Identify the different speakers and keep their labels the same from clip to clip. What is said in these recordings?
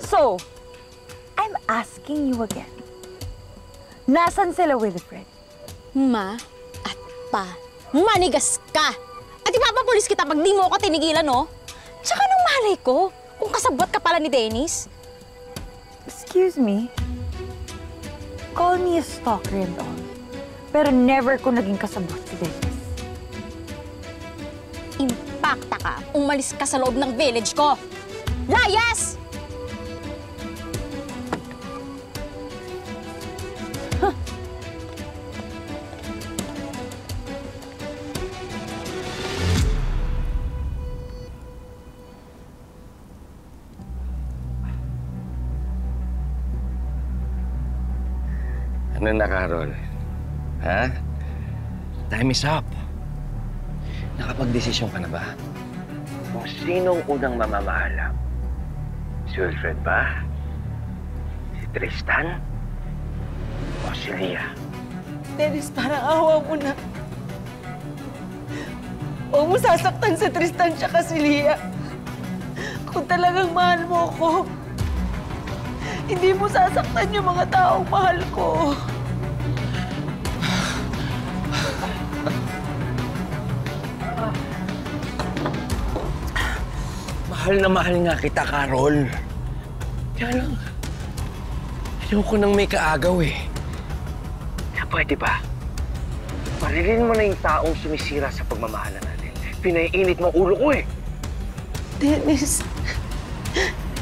Speaker 1: So, I'm asking you again. Nasaan sila, Wilfred?
Speaker 2: Ma at pa, manigas ka! At ipapapulis kita pag di mo ako tinigilan, no? Tsaka nang malay ko, kung kasabot ka pala ni Dennis.
Speaker 1: Excuse me? Call me a stalker and all. Pero never ko naging kasabot si Dennis.
Speaker 2: Impacta ka, umalis ka sa loob ng village ko. Layas!
Speaker 3: Ano na, Carol? Ha? Time is up. Nakapag-desisyon ka na ba? Kung sinong unang mamamahala? Si Wilfred ba? Si Tristan? O si Leah?
Speaker 4: Dennis, parang awa mo na. Huwag mo sasaktan si Tristan tsaka si Leah. Kung talagang mahal mo ko, hindi mo sasaktan yung mga taong mahal ko.
Speaker 3: Mahal na mahal nga kita, Carol. Kaya lang, ayoko nang may kaagaw eh. Kaya pwede ba? Parilin mo na yung taong sumisira sa pagmamahalan natin. Pinaiinit mo ulo ko eh.
Speaker 4: Dennis,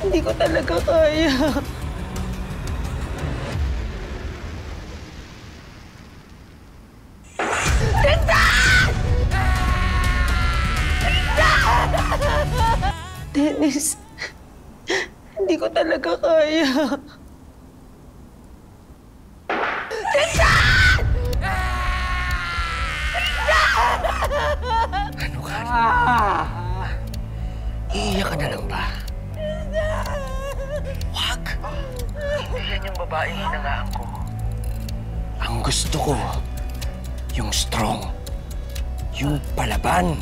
Speaker 4: hindi ko talaga kaya. Dennis, hindi ko talaga kaya.
Speaker 3: Ano ka? Iiyak ka na lang ba? Wag! Hindi yan yung babaeng hinangaan ko. Ang gusto ko, yung strong, yung palaban.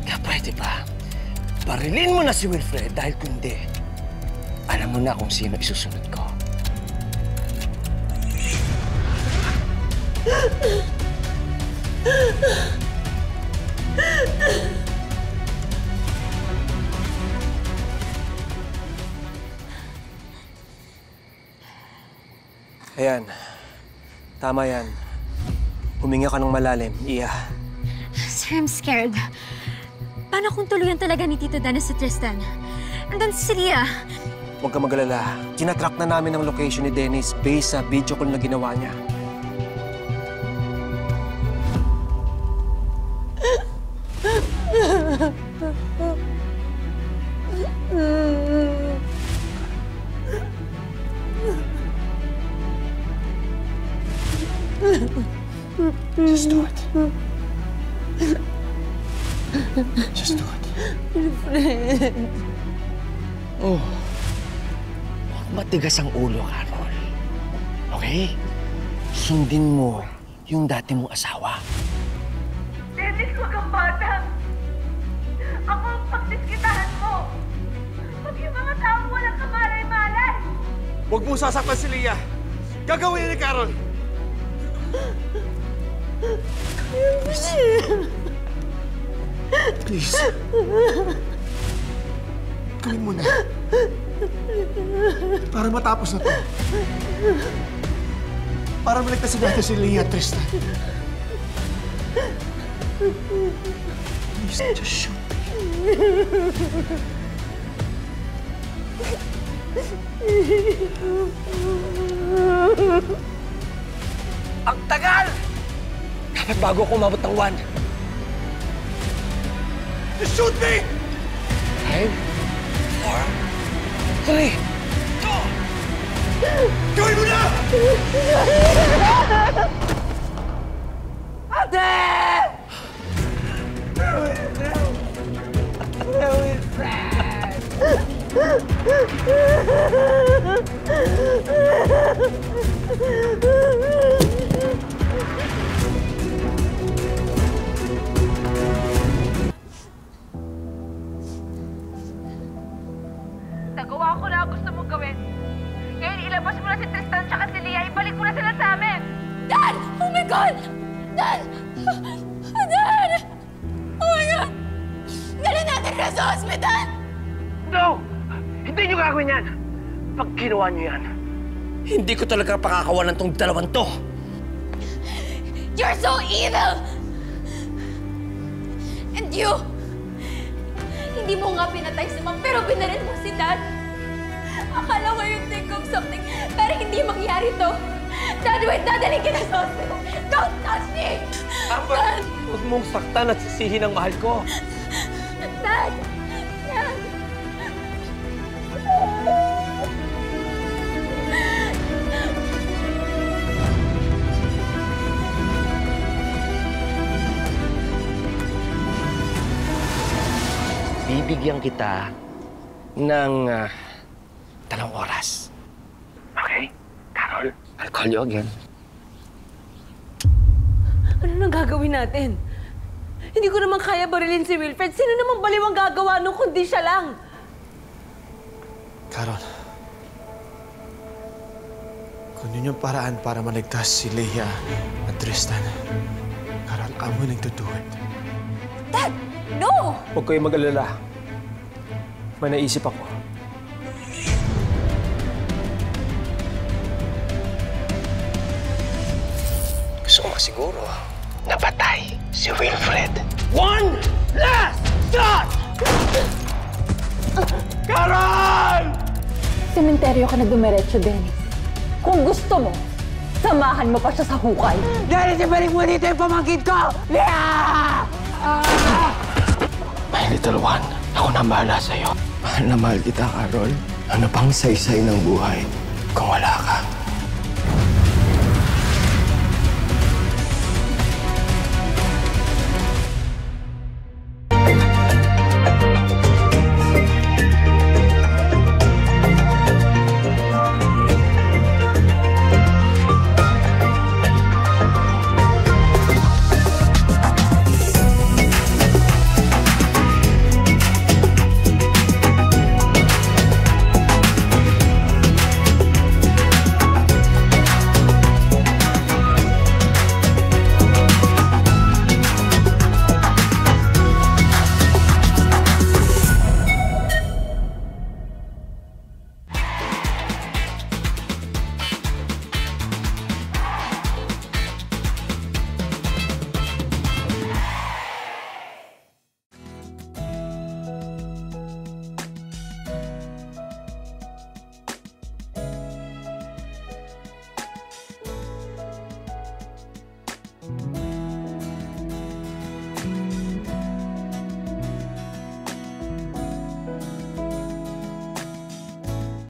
Speaker 3: Kaya pwede ba? Barilin mo na si Wilfred dahil kundi, alam mo na kung sino isusunod ko.
Speaker 5: Ayan. Tama yan. Huminga ka ng malalim, Iya.
Speaker 6: Sir, I'm scared. Paano kung tuluyan talaga ni Tito Dennis si Tristan? And then si Leah.
Speaker 5: Huwag ka mag-alala. Tinatrack na namin ang location ni Dennis based sa video call na ginawa niya.
Speaker 3: Just do it. Just do it.
Speaker 4: Wilfred.
Speaker 3: Oh. Huwag matigas ang ulo, Carol. Okay? Sundin mo yung dati mong asawa.
Speaker 7: Dennis, huwag kang bata. Ako ang pagdiskitahan mo. Pag yung mga taong walang kamalay-malay.
Speaker 8: Huwag mong sasaktan si Leah. Gagawin ni Carol. Please. Gawin mo na. Para matapos na to. Para maligtas natin si Leah at Tristan. Please, just shoot me.
Speaker 3: Ang tagal! Dapat bago ako umabot ng 1.
Speaker 8: Just shoot me!
Speaker 3: 5, 4, 3, 2!
Speaker 8: Gawin mo na!
Speaker 4: Ate!
Speaker 7: Nagawa ko na ang gusto mong gawin. Ngayon, ilabas mo na si Tristan tsaka si Leah. Ibalik mo na sila sa amin!
Speaker 6: Dad! Oh my God! Dad! Dad! Oh my God! Dali natin na sa hospital!
Speaker 3: No! Hindi niyo gagawin yan! Pag ginawa niyo yan, hindi ko talaga pakakawalan tong dalawang to!
Speaker 6: You're so evil! And you! Hindi mo nga pinatay si Mom, pero binarin mo si Dad. Akala ko you think of something, pero hindi mangyari to. Dad, wait, dadaling kita sa hospital. Don't touch me!
Speaker 3: Amber,
Speaker 6: Dad!
Speaker 3: huwag mong saktan at sisihin ang mahal ko.
Speaker 6: Dad! Dad!
Speaker 3: Bibigyan kita ng 2 oras. Okay? Carol, I'll call you again.
Speaker 4: Ano nang gagawin natin? Hindi ko naman kaya barilin si Wilfred. Sino naman baliwang gagawa nung kundi siya lang?
Speaker 8: Carol. Kung yun yung paraan para maligtas si Leah at Tristan, Carol, I'm willing to do it.
Speaker 6: Dad! No!
Speaker 5: Huwag kayong mag-alala. May naisip ako.
Speaker 3: Gusto ko siguro napatay si Wilfred. One last shot! Carol!
Speaker 1: Sementeryo ka na dumiretso, Dennis. Kung gusto mo, samahan mo pa siya sa hukay.
Speaker 3: Dennis, ibalik mo dito yung pamangkin ko! Yeah! My little one, ako na bahala sa'yo. Mahal na mahal kita, Carol. Ano pang saysay ng buhay kung wala ka?